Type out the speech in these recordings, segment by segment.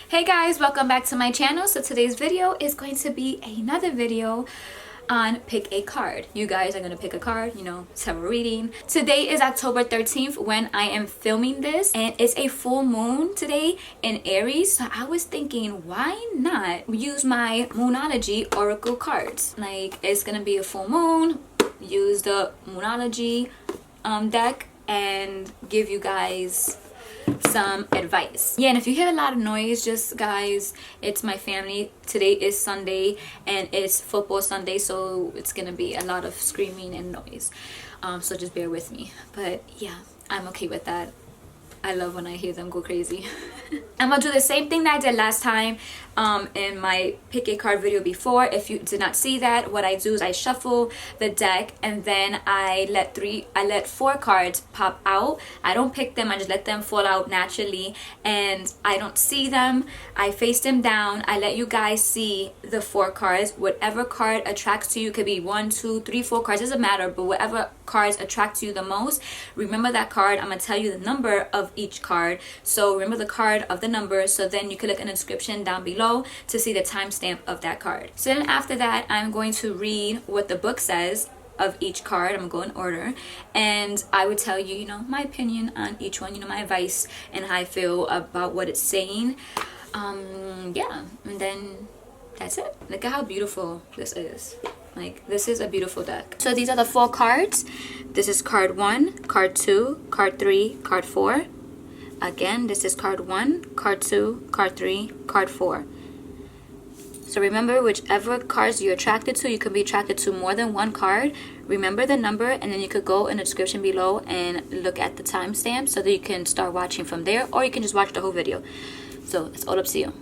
Hey guys, welcome back to my channel. So today's video is going to be another video on pick a card. You guys are going to pick a card, tarot reading. Today is October 13th when I am filming this, and it's a full moon today in Aries. So I was thinking, why not use my Moonology Oracle cards? Like, it's going to be a full moon, use the Moonology deck and give you guys some advice. Yeah, and if you hear a lot of noise, just guys, it's my family. Today is Sunday and it's football Sunday, so it's gonna be a lot of screaming and noise, so just bear with me. But yeah, I'm okay with that. I love when I hear them go crazy. I'm gonna do the same thing that I did last time in my pick a card video before. If you did not see that, what I do is I shuffle the deck and then I let 4 cards pop out. I don't pick them, I just let them fall out naturally, and I don't see them. I face them down. I let you guys see the 4 cards. Whatever card attracts to you, could be 1, 2, 3, 4 cards, doesn't matter, but whatever cards attract you the most, remember that card. I'm gonna tell you the number of each card, so remember the card of the number, so then you can look in the description down below to see the timestamp of that card. So then after that, I'm going to read what the book says of each card. I'm gonna go in order, and I would tell you, my opinion on each one, my advice and how I feel about what it's saying. Yeah, and then that's it. Look at how beautiful this is. Like, this is a beautiful deck. So these are the 4 cards. This is card 1, card 2, card 3, card 4. Again, this is card 1, card 2, card 3, card 4. So remember, whichever cards you're attracted to, you can be attracted to more than one card. Remember the number, and then you could go in the description below and look at the timestamp so that you can start watching from there, or you can just watch the whole video. So it's all up to you.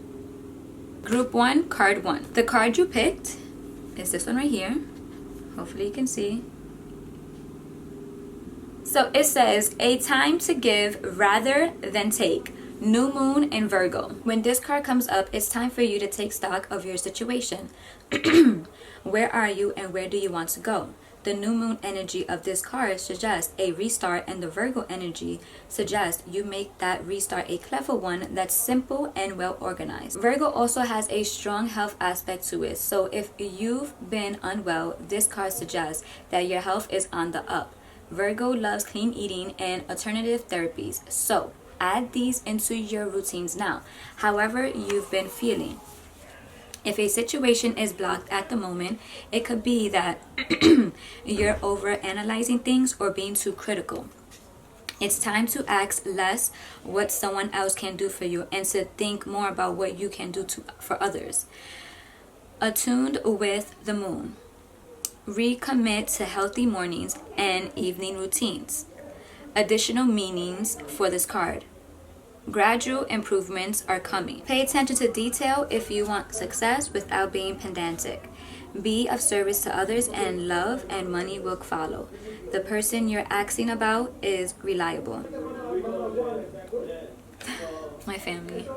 Group 1, card 1. The card you picked is this one right here. Hopefully you can see. So it says, a time to give rather than take. New moon in Virgo. When this card comes up, it's time for you to take stock of your situation. Where are you and where do you want to go? The new moon energy of this card suggests a restart, and the Virgo energy suggests you make that restart a clever one that's simple and well organized. Virgo also has a strong health aspect to it. So if you've been unwell, this card suggests that your health is on the up. Virgo loves clean eating and alternative therapies. So add these into your routines now, however you've been feeling. If a situation is blocked at the moment, it could be that you're over analyzing things or being too critical. It's time to ask less what someone else can do for you and to think more about what you can do for others. Attuned with the moon. Recommit to healthy mornings and evening routines. Additional meanings for this card. Gradual improvements are coming. Pay attention to detail if you want success without being pedantic. Be of service to others, and love and money will follow. The person you're asking about is reliable. My family.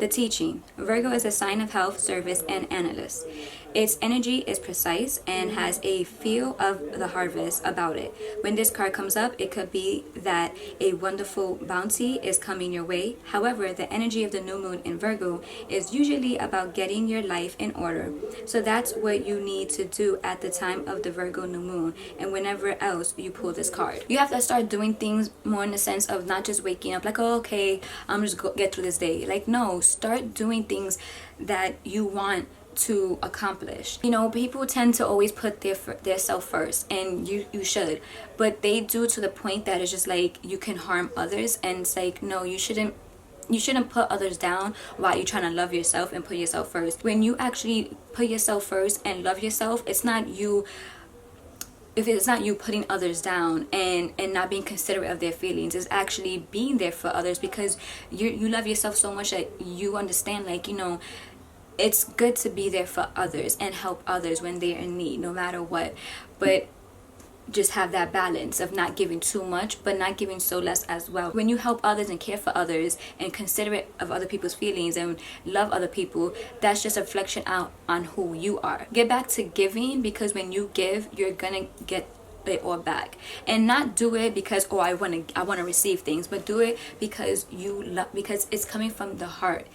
The teaching. Virgo is a sign of health, service, and analyst. Its energy is precise and has a feel of the harvest about it. When this card comes up, it could be that a wonderful bounty is coming your way. However, the energy of the new moon in Virgo is usually about getting your life in order. So that's what you need to do at the time of the Virgo new moon and whenever else you pull this card. You have to start doing things more in the sense of not just waking up like, oh, okay, I'm just get through this day. Like, no, start doing things that you want to accomplish. People tend to always put their self first, and you should, but they do to the point that it's just like you can harm others, and it's like, no, you shouldn't put others down while you're trying to love yourself and put yourself first. When you actually put yourself first and love yourself, it's not you. If it's not you putting others down and not being considerate of their feelings, it's actually being there for others, because you love yourself so much that you understand, like, it's good to be there for others and help others when they're in need, no matter what. But just have that balance of not giving too much but not giving so less as well. When you help others and care for others and considerate of other people's feelings and love other people, that's just a reflection out on who you are. Get back to giving, because when you give, you're gonna get it all back. And not do it because, oh, I want to receive things, but do it because you love, because it's coming from the heart.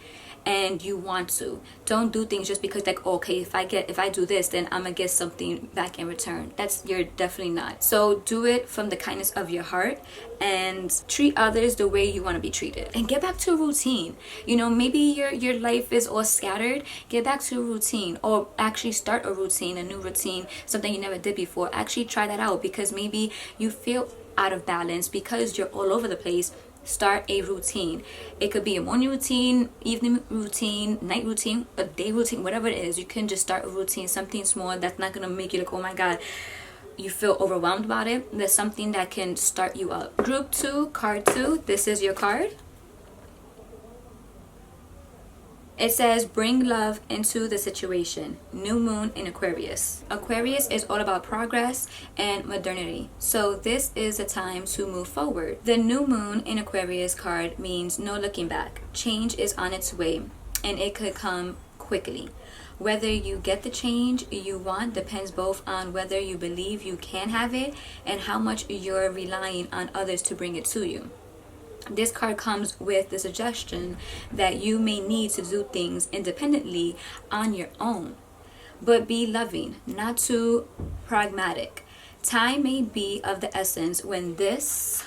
and you want to. Don't do things just because like, okay, if I do this, then I'm gonna get something back in return. You're definitely not. So do it from the kindness of your heart and treat others the way you want to be treated, and get back to a routine. Maybe your life is all scattered. Get back to a routine, or actually start a routine, a new routine, something you never did before. Actually try that out, because maybe you feel out of balance because you're all over the place. Start a routine. It could be a morning routine, evening routine, night routine, a day routine, whatever it is. You can just start a routine, something small that's not gonna make you like, oh my god, you feel overwhelmed about it. There's something that can start you up. Group 2, card 2. This is your card. It says, bring love into the situation. New moon in Aquarius. Aquarius is all about progress and modernity. So this is a time to move forward. The new moon in Aquarius card means no looking back. Change is on its way, and it could come quickly. Whether you get the change you want depends both on whether you believe you can have it and how much you're relying on others to bring it to you. This card comes with the suggestion that you may need to do things independently on your own, but be loving, not too pragmatic. Time may be of the essence when this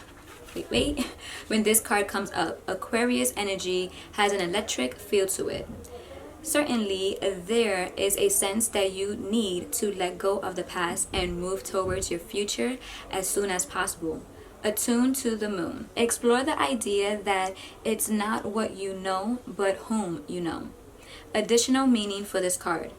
when this card comes up. Aquarius energy has an electric feel to it. Certainly, there is a sense that you need to let go of the past and move towards your future as soon as possible. Attuned to the moon. Explore the idea that it's not what you know, but whom you know. Additional meaning for this card.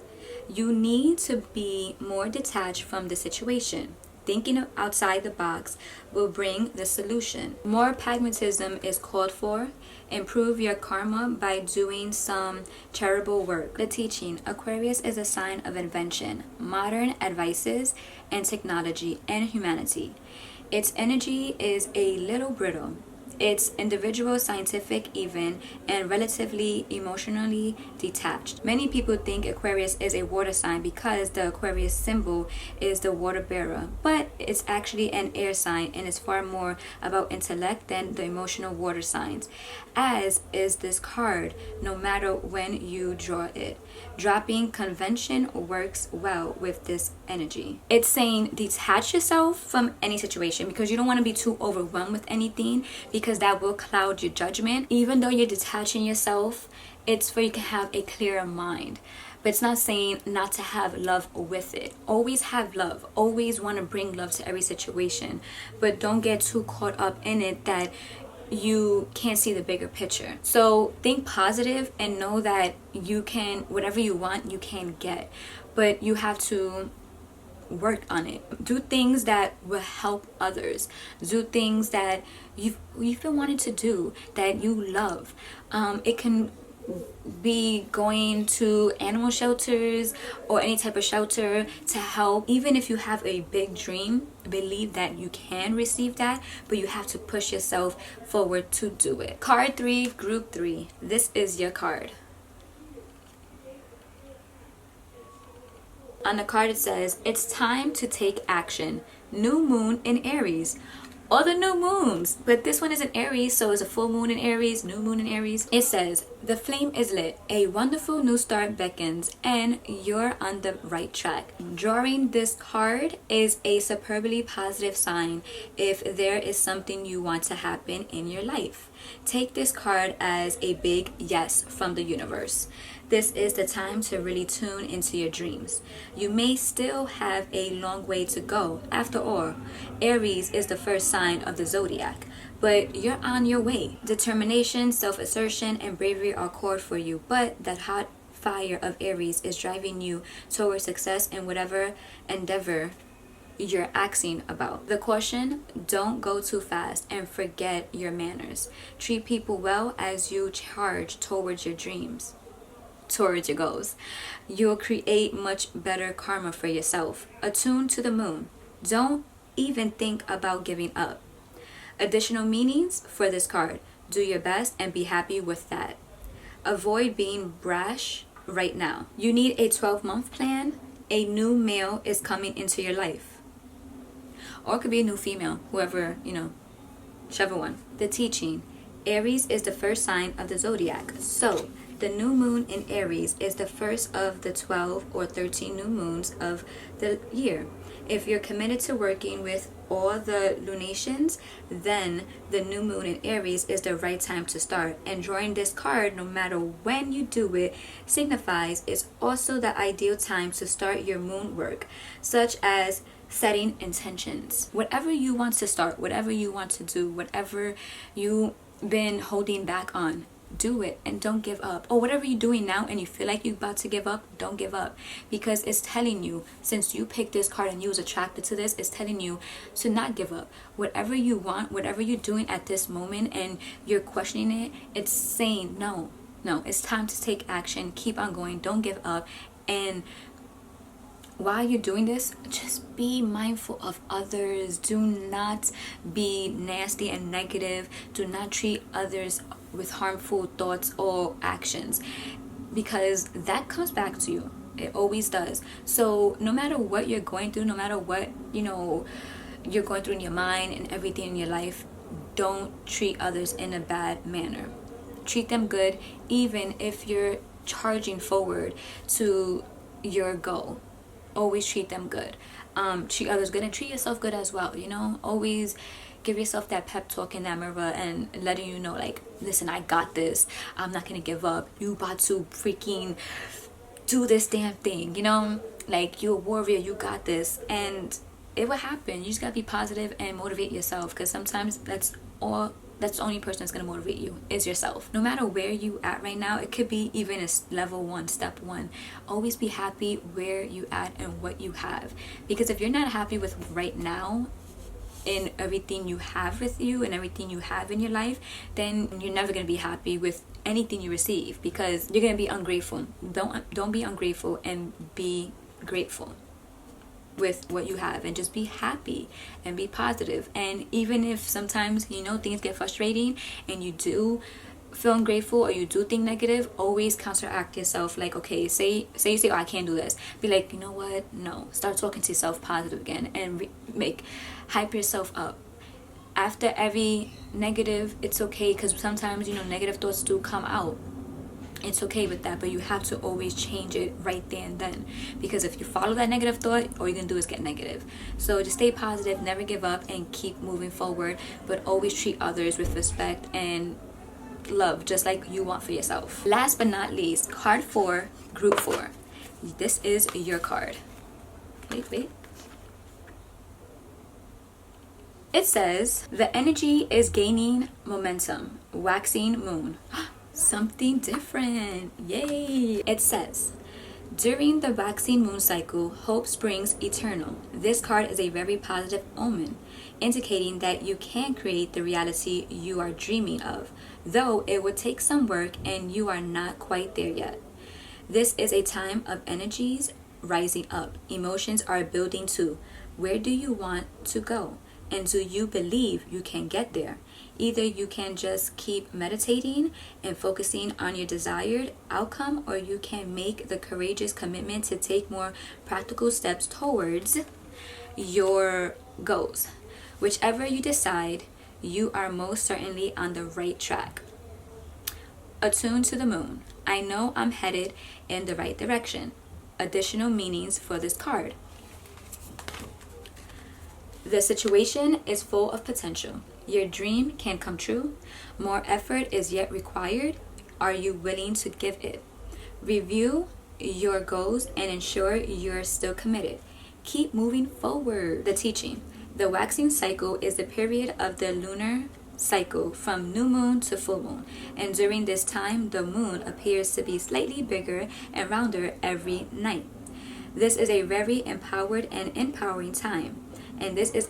You need to be more detached from the situation. Thinking outside the box will bring the solution. More pragmatism is called for. Improve your karma by doing some charitable work. The teaching. Aquarius is a sign of invention, modern advices, and technology and humanity. Its energy is a little brittle. It's individual, scientific even, and relatively emotionally detached. Many people think Aquarius is a water sign because the Aquarius symbol is the water bearer, but it's actually an air sign and is far more about intellect than the emotional water signs, as is this card, no matter when you draw it. Dropping convention works well with this energy. It's saying detach yourself from any situation because you don't want to be too overwhelmed with anything, because that will cloud your judgment. Even though you're detaching yourself, it's for you to have a clearer mind. But it's not saying not to have love with it. Always have love. Always want to bring love to every situation. But don't get too caught up in it that you can't see the bigger picture. So think positive and know that you can, whatever you want, you can get. But you have to work on it. Do things that will help others. Do things that you've been wanting to do, that you love. It can be going to animal shelters or any type of shelter to help. Even if you have a big dream, believe that you can receive that, but you have to push yourself forward to do it. Card 3, group 3. This is your card. On the card it says, it's time to take action. New moon in Aries. All the new moons, but this one is in Aries, so it's a full moon in Aries, new moon in Aries. It says, the flame is lit, a wonderful new start beckons, and you're on the right track. Drawing this card is a superbly positive sign if there is something you want to happen in your life. Take this card as a big yes from the universe. This is the time to really tune into your dreams. You may still have a long way to go. After all, Aries is the first sign of the zodiac, but you're on your way. Determination, self-assertion, and bravery are called for you, but that hot fire of Aries is driving you towards success in whatever endeavor you're asking about. The caution, don't go too fast and forget your manners. Treat people well as you charge towards your dreams, towards your goals. You'll create much better karma for yourself. Attune to the moon. Don't even think about giving up. Additional meanings for this card. Do your best and be happy with that. Avoid being brash right now. You need a 12-month plan. A new male is coming into your life. Or it could be a new female, whoever, whichever one. The teaching. Aries is the first sign of the zodiac. So The new moon in Aries is the first of the 12 or 13 new moons of the year. If you're committed to working with all the lunations, then the new moon in Aries is the right time to start. And drawing this card, no matter when you do it, signifies it's also the ideal time to start your moon work, such as setting intentions. Whatever you want to start, whatever you want to do, whatever you've been holding back on, do it and don't give up. Or whatever you're doing now and you feel like you're about to give up, don't give up, because it's telling you, since you picked this card and you was attracted to this, it's telling you to not give up. Whatever you want, whatever you're doing at this moment and you're questioning it, it's saying no, it's time to take action. Keep on going, don't give up. And while you're doing this, just be mindful of others. Do not be nasty and negative. Do not treat others with harmful thoughts or actions, because that comes back to you. It always does. So no matter what you're going through, no matter what you're going through in your mind and everything in your life, don't treat others in a bad manner. Treat them good, even if you're charging forward to your goal. Always treat them good. Treat others good and treat yourself good as well. Always give yourself that pep talk in that mirror and letting you know, like, listen, I got this. I'm not gonna give up. You about to freaking do this damn thing. Like, you're a warrior. You got this, and it will happen. You just gotta be positive and motivate yourself, because sometimes that's the only person that's going to motivate you is yourself. No matter where you at right now, it could be even a level 1, step 1. Always be happy where you at and what you have. Because if you're not happy with right now in everything you have with you and everything you have in your life, then you're never going to be happy with anything you receive, because you're going to be ungrateful. Don't be ungrateful, and be grateful with what you have, and just be happy and be positive. And even if sometimes things get frustrating and you do feel ungrateful or you do think negative, always counteract yourself. Like, okay, say you say, oh, I can't do this, be like, you know what, no, start talking to yourself positive again, and hype yourself up. After every negative, it's okay, because sometimes negative thoughts do come out. It's okay with that, but you have to always change it right there and then, because if you follow that negative thought, all you're gonna do is get negative. So just stay positive, never give up, and keep moving forward, but always treat others with respect and love, just like you want for yourself. Last but not least, card 4, group 4. This is your card. Wait. It says, the energy is gaining momentum, waxing moon. Something different. Yay! It says, during the waxing moon cycle, hope springs eternal. This card is a very positive omen, indicating that you can create the reality you are dreaming of, though it would take some work and you are not quite there yet. This is a time of energies rising up. Emotions are building too. Where do you want to go? And do you believe you can get there? Either you can just keep meditating and focusing on your desired outcome, or you can make the courageous commitment to take more practical steps towards your goals. Whichever you decide, you are most certainly on the right track. Attuned to the moon. I know I'm headed in the right direction. Additional meanings for this card. The situation is full of potential. Your dream can come true. More effort is yet required. Are you willing to give it? Review your goals and ensure you're still committed. Keep moving forward. The teaching. The waxing cycle is the period of the lunar cycle from new moon to full moon, and during this time the moon appears to be slightly bigger and rounder every night. This is a very empowered and empowering time, and this is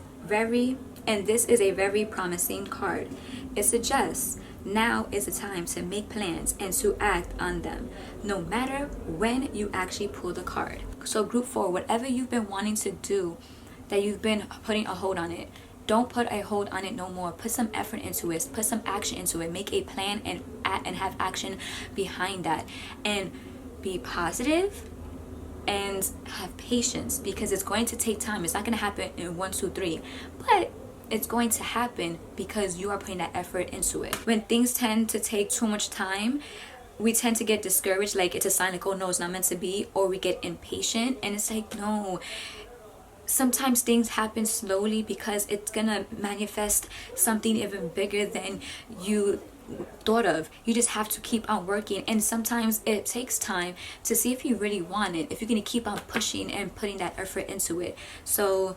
a very promising card. It suggests now is the time to make plans and to act on them, no matter when you actually pull the card. So group 4, whatever you've been wanting to do that you've been putting a hold on it, don't put a hold on it no more. Put some effort into it. Put some action into it. Make a plan and have action behind that. And be positive and have patience, because it's going to take time. It's not going to happen in 1, 2, 3, but it's going to happen because you are putting that effort into it. When things tend to take too much time, we tend to get discouraged, like it's a sign like, oh no, it's not meant to be, or we get impatient, and it's like, no, sometimes things happen slowly because it's gonna manifest something even bigger than you thought of. You just have to keep on working, and sometimes it takes time to see if you really want it, if you're gonna keep on pushing and putting that effort into it. So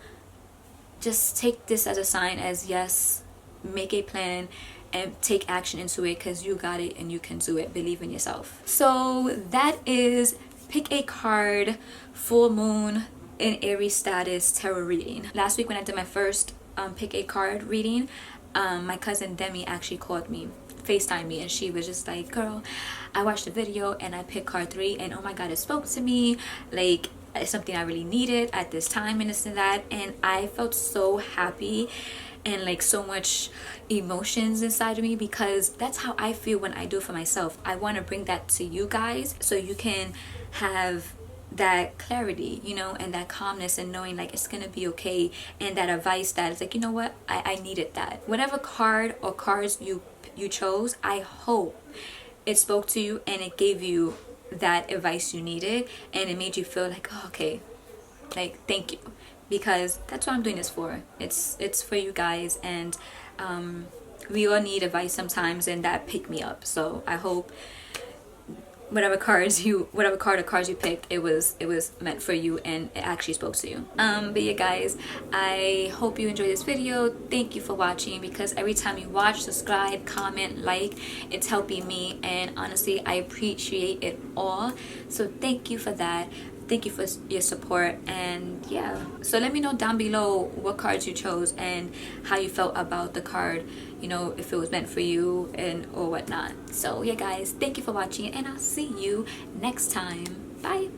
just take this as a sign, as yes, make a plan and take action into it, because you got it and you can do it. Believe in yourself. So that is pick a card, full moon in Aries status tarot reading. Last week when I did my first pick a card reading, my cousin Demi actually called me, FaceTime me, and she was just like, girl, I watched the video and I picked card 3, and oh my god, it spoke to me, like it's something I really needed at this time and this and that. And I felt so happy and like so much emotions inside of me, because that's how I feel when I do it for myself. I want to bring that to you guys so you can have that clarity, you know, and that calmness, and knowing like it's gonna be okay, and that advice that it's like, you know what, I needed that. Whatever card or cards you chose, I hope it spoke to you and it gave you that advice you needed, and it made you feel like, oh, okay, like thank you, because that's what I'm doing this for. It's for you guys, and we all need advice sometimes, and that picked me up. So I hope whatever card or cards you picked, it was meant for you and it actually spoke to you. But yeah guys, I hope you enjoyed this video. Thank you for watching, because every time you watch, subscribe, comment, like, it's helping me, and honestly I appreciate it all. So thank you for that. Thank you for your support. And yeah, so let me know down below what cards you chose and how you felt about the card, you know, if it was meant for you and or whatnot. So yeah guys, thank you for watching, and I'll see you next time. Bye.